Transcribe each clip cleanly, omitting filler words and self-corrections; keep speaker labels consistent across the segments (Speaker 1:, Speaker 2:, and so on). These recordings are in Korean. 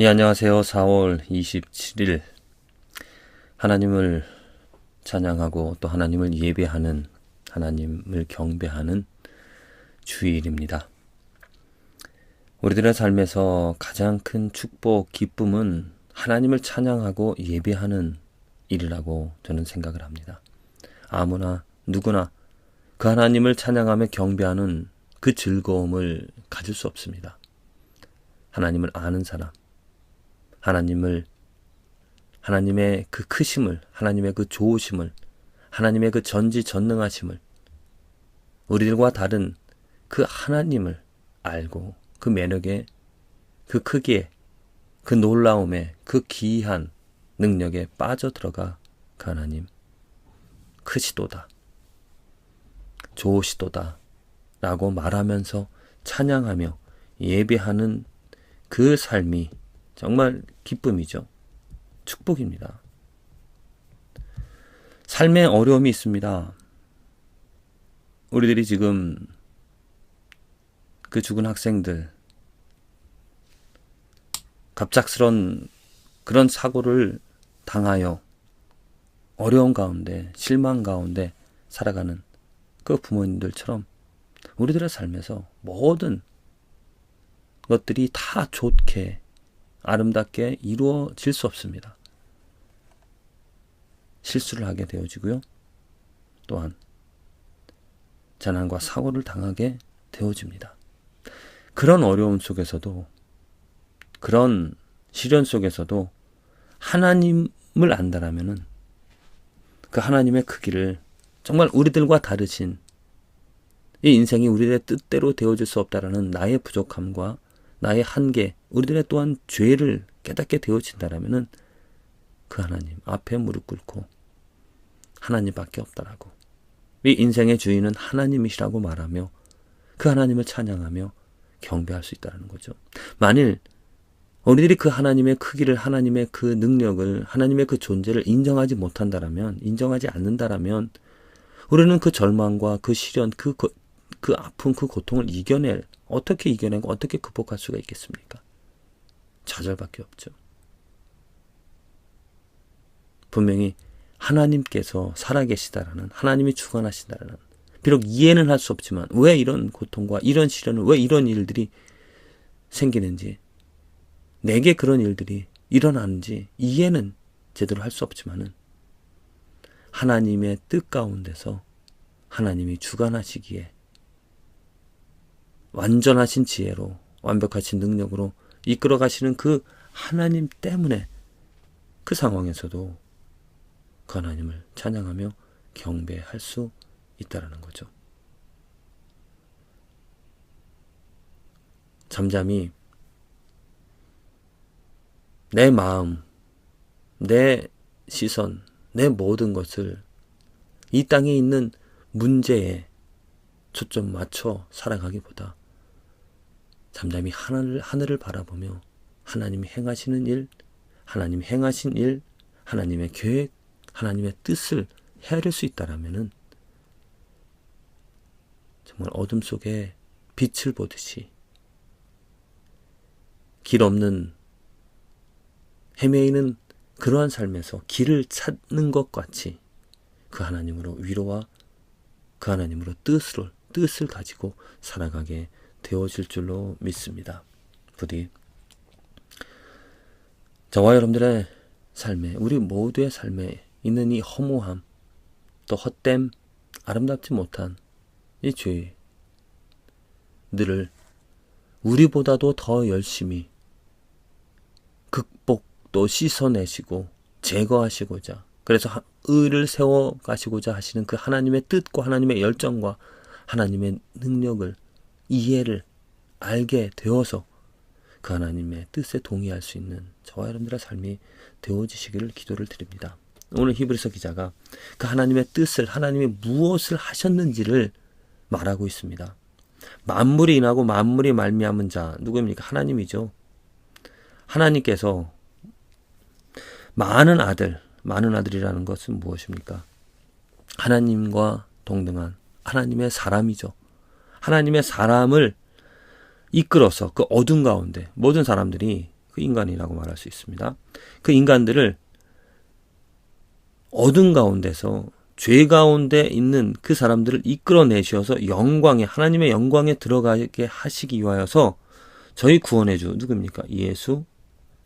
Speaker 1: 예, 안녕하세요. 4월 27일 하나님을 찬양하고 또 하나님을 예배하는, 하나님을 경배하는 주일입니다. 우리들의 삶에서 가장 큰 축복, 기쁨은 하나님을 찬양하고 예배하는 일이라고 저는 생각을 합니다. 아무나 누구나 그 하나님을 찬양하며 경배하는 그 즐거움을 가질 수 없습니다. 하나님을 아는 사람, 하나님의 그 크심을, 하나님의 그 좋으심을, 하나님의 그 전지전능하심을, 우리들과 다른 그 하나님을 알고 그 매력에, 그 크기에, 그 놀라움에, 그 기이한 능력에 빠져들어가 그 하나님 크시도다, 좋으시도다 라고 말하면서 찬양하며 예배하는 그 삶이 정말 기쁨이죠. 축복입니다. 삶에 어려움이 있습니다. 우리들이 지금 그 죽은 학생들, 갑작스런 그런 사고를 당하여 어려운 가운데, 실망 가운데 살아가는 그 부모님들처럼 우리들의 삶에서 모든 것들이 다 좋게 아름답게 이루어질 수 없습니다. 실수를 하게 되어지고요. 또한 재난과 사고를 당하게 되어집니다. 그런 어려움 속에서도, 그런 시련 속에서도 하나님을 안다라면은 그 하나님의 크기를, 정말 우리들과 다르신, 이 인생이 우리들의 뜻대로 되어질 수 없다라는 나의 부족함과 나의 한계, 우리들의 또한 죄를 깨닫게 되어진다라면은 그 하나님 앞에 무릎 꿇고 하나님밖에 없다라고, 이 인생의 주인은 하나님이시라고 말하며 그 하나님을 찬양하며 경배할 수 있다는 거죠. 만일 우리들이 그 하나님의 크기를, 하나님의 그 능력을, 하나님의 그 존재를 인정하지 못한다라면, 인정하지 않는다라면 우리는 그 절망과 그 시련, 그 아픔, 그 고통을 어떻게 이겨내고 어떻게 극복할 수가 있겠습니까? 좌절밖에 없죠. 분명히 하나님께서 살아계시다라는, 하나님이 주관하신다라는, 비록 이해는 할 수 없지만 왜 이런 고통과 이런 시련을, 왜 이런 일들이 생기는지, 내게 그런 일들이 일어나는지 이해는 제대로 할 수 없지만은 하나님의 뜻 가운데서 하나님이 주관하시기에 완전하신 지혜로, 완벽하신 능력으로 이끌어 가시는 그 하나님 때문에 그 상황에서도 그 하나님을 찬양하며 경배할 수 있다라는 거죠. 잠잠히 내 마음, 내 시선, 내 모든 것을 이 땅에 있는 문제에 초점 맞춰 살아가기보다 잠잠히 하늘을 바라보며 하나님이 행하시는 일, 하나님이 행하신 일, 하나님의 계획, 하나님의 뜻을 헤아릴 수 있다라면은 정말 어둠 속에 빛을 보듯이, 길 없는 헤매이는 그러한 삶에서 길을 찾는 것 같이 그 하나님으로 위로와 그 하나님으로 뜻을 가지고 살아가게 되어질 줄로 믿습니다. 부디 저와 여러분들의 삶에, 우리 모두의 삶에 있는 이 허무함, 또 헛됨, 아름답지 못한 이 죄들을 우리보다도 더 열심히 극복, 또 씻어내시고 제거하시고자, 그래서 의를 세워가시고자 하시는 그 하나님의 뜻과 하나님의 열정과 하나님의 능력을, 이해를 알게 되어서 그 하나님의 뜻에 동의할 수 있는 저와 여러분들의 삶이 되어지시기를 기도를 드립니다. 오늘 히브리서 기자가 그 하나님의 뜻을, 하나님이 무엇을 하셨는지를 말하고 있습니다. 만물이 인하고 만물이 말미암은 자, 누구입니까? 하나님이죠. 하나님께서 많은 아들이라는 것은 무엇입니까? 하나님과 동등한 하나님의 사람이죠. 하나님의 사람을 이끌어서 그 어둠 가운데, 모든 사람들이 그 인간이라고 말할 수 있습니다. 그 인간들을 어둠 가운데서 죄 가운데 있는 그 사람들을 이끌어내셔서 영광에, 하나님의 영광에 들어가게 하시기 위하여서 저희 구원의 주 누굽니까? 예수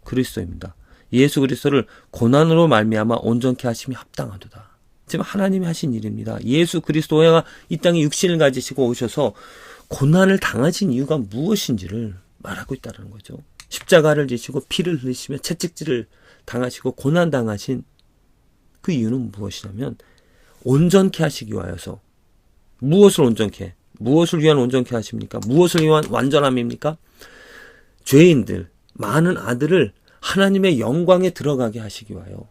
Speaker 1: 그리스도입니다. 예수 그리스도를 고난으로 말미암아 온전케 하심이 합당하도다. 지금 하나님이 하신 일입니다. 예수 그리스도가 이 땅에 육신을 가지시고 오셔서 고난을 당하신 이유가 무엇인지를 말하고 있다는 거죠. 십자가를 지시고 피를 흘리시며 채찍질을 당하시고 고난 당하신 그 이유는 무엇이냐면 온전케 하시기 위하여서. 무엇을 온전케? 무엇을 위한 온전케 하십니까? 무엇을 위한 완전함입니까? 죄인들, 많은 아들을 하나님의 영광에 들어가게 하시기 위하여.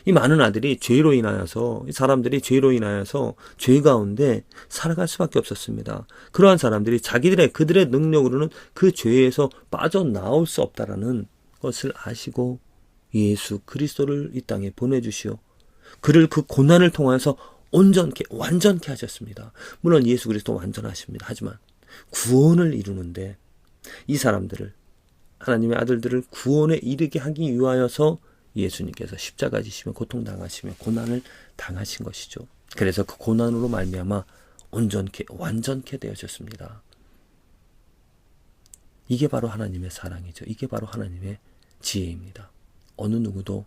Speaker 1: 이 많은 아들이 죄로 인하여서, 이 사람들이 죄로 인하여서 죄 가운데 살아갈 수밖에 없었습니다. 그러한 사람들이 그들의 능력으로는 그 죄에서 빠져나올 수 없다라는 것을 아시고 예수 그리스도를 이 땅에 보내주시오. 그를 그 고난을 통해서 온전케, 완전케 하셨습니다. 물론 예수 그리스도 완전하십니다. 하지만 구원을 이루는데 이 사람들을, 하나님의 아들들을 구원에 이르게 하기 위하여서 예수님께서 십자가 지시며 고통당하시며 고난을 당하신 것이죠. 그래서 그 고난으로 말미암아 온전케, 완전케 되어졌습니다. 이게 바로 하나님의 사랑이죠. 이게 바로 하나님의 지혜입니다. 어느 누구도,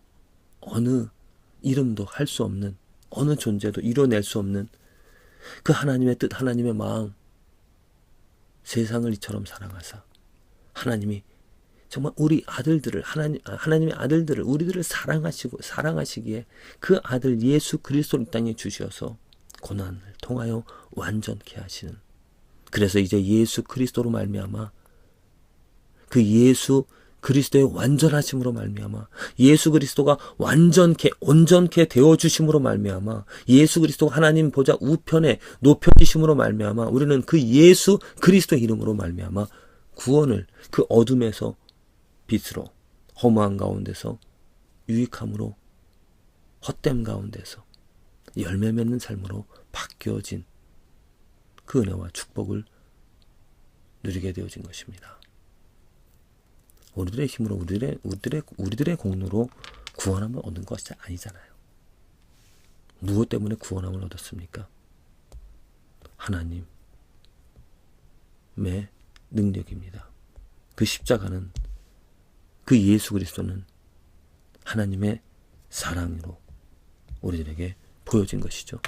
Speaker 1: 어느 이름도 할 수 없는, 어느 존재도 이뤄낼 수 없는 그 하나님의 뜻, 하나님의 마음, 세상을 이처럼 사랑하사 하나님이 정말 우리 아들들을, 하나님의 아들들을, 우리들을 사랑하시기에 그 아들 예수 그리스도를 이 땅에 주셔서 고난을 통하여 완전케 하시는. 그래서 이제 예수 그리스도로 말미암아, 그 예수 그리스도의 완전하심으로 말미암아, 예수 그리스도가 완전케, 온전케 되어 주심으로 말미암아, 예수 그리스도가 하나님 보좌 우편에 높여지심으로 말미암아, 우리는 그 예수 그리스도의 이름으로 말미암아 구원을, 그 어둠에서 빛으로, 허무한 가운데서 유익함으로, 헛됨 가운데서 열매 맺는 삶으로 바뀌어진 그 은혜와 축복을 누리게 되어진 것입니다. 우리들의 힘으로, 우리들의 공로로 구원함을 얻은 것이 아니잖아요. 무엇 때문에 구원함을 얻었습니까? 하나님의 능력입니다. 그 십자가는, 그 예수 그리스도는 하나님의 사랑으로 우리들에게 보여진 것이죠.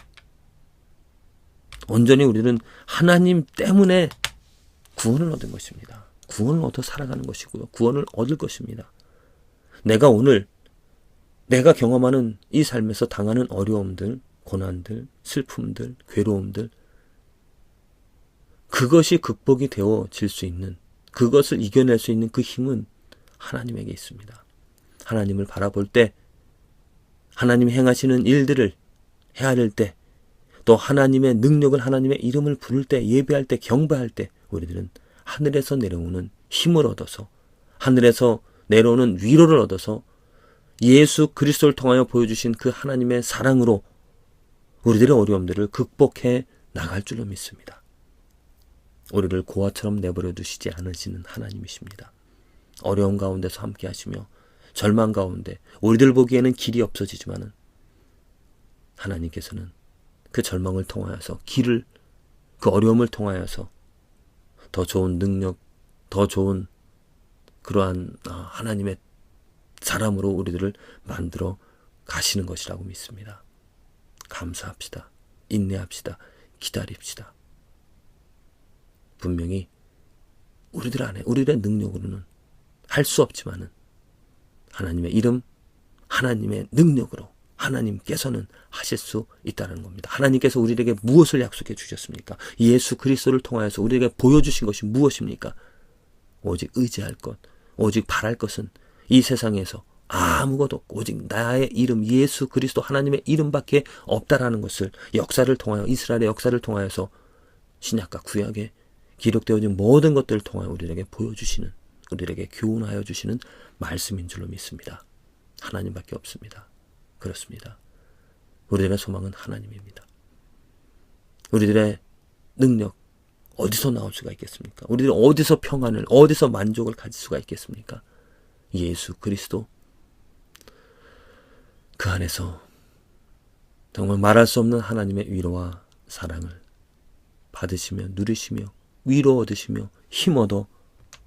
Speaker 1: 온전히 우리는 하나님 때문에 구원을 얻은 것입니다. 구원을 얻어 살아가는 것이고요. 구원을 얻을 것입니다. 내가 오늘 내가 경험하는 이 삶에서 당하는 어려움들, 고난들, 슬픔들, 괴로움들, 그것이 극복이 되어질 수 있는, 그것을 이겨낼 수 있는 그 힘은 하나님에게 있습니다. 하나님을 바라볼 때, 하나님이 행하시는 일들을 헤아릴 때, 또 하나님의 능력을, 하나님의 이름을 부를 때, 예배할 때, 경배할 때 우리들은 하늘에서 내려오는 힘을 얻어서, 하늘에서 내려오는 위로를 얻어서 예수 그리스도를 통하여 보여주신 그 하나님의 사랑으로 우리들의 어려움들을 극복해 나갈 줄로 믿습니다. 우리를 고아처럼 내버려 두시지 않으시는 하나님이십니다. 어려움 가운데서 함께 하시며 절망 가운데 우리들 보기에는 길이 없어지지만은 하나님께서는 그 절망을 통하여서 길을, 그 어려움을 통하여서 더 좋은 능력, 더 좋은 그러한 하나님의 사람으로 우리들을 만들어 가시는 것이라고 믿습니다. 감사합시다. 인내합시다. 기다립시다. 분명히 우리들 안에, 우리들의 능력으로는 할 수 없지만은 하나님의 이름, 하나님의 능력으로 하나님께서는 하실 수 있다는 겁니다. 하나님께서 우리에게 무엇을 약속해 주셨습니까? 예수 그리스도를 통하여서 우리에게 보여주신 것이 무엇입니까? 오직 의지할 것, 오직 바랄 것은 이 세상에서 아무것도 없고 오직 나의 이름, 예수 그리스도 하나님의 이름밖에 없다라는 것을 역사를 통하여, 이스라엘의 역사를 통하여서 신약과 구약에 기록되어진 모든 것들을 통하여 우리에게 보여주시는, 우리에게 교훈하여 주시는 말씀인 줄로 믿습니다. 하나님밖에 없습니다. 그렇습니다. 우리들의 소망은 하나님입니다. 우리들의 능력 어디서 나올 수가 있겠습니까? 우리들이 어디서 평안을, 어디서 만족을 가질 수가 있겠습니까? 예수 그리스도, 그 안에서 정말 말할 수 없는 하나님의 위로와 사랑을 받으시며 누리시며 위로 얻으시며 힘 얻어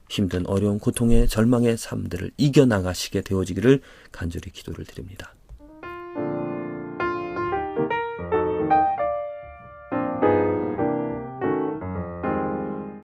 Speaker 1: 힘든 어려운 고통의 절망의 삶들을 이겨나가시게 되어지기를 간절히 기도를 드립니다.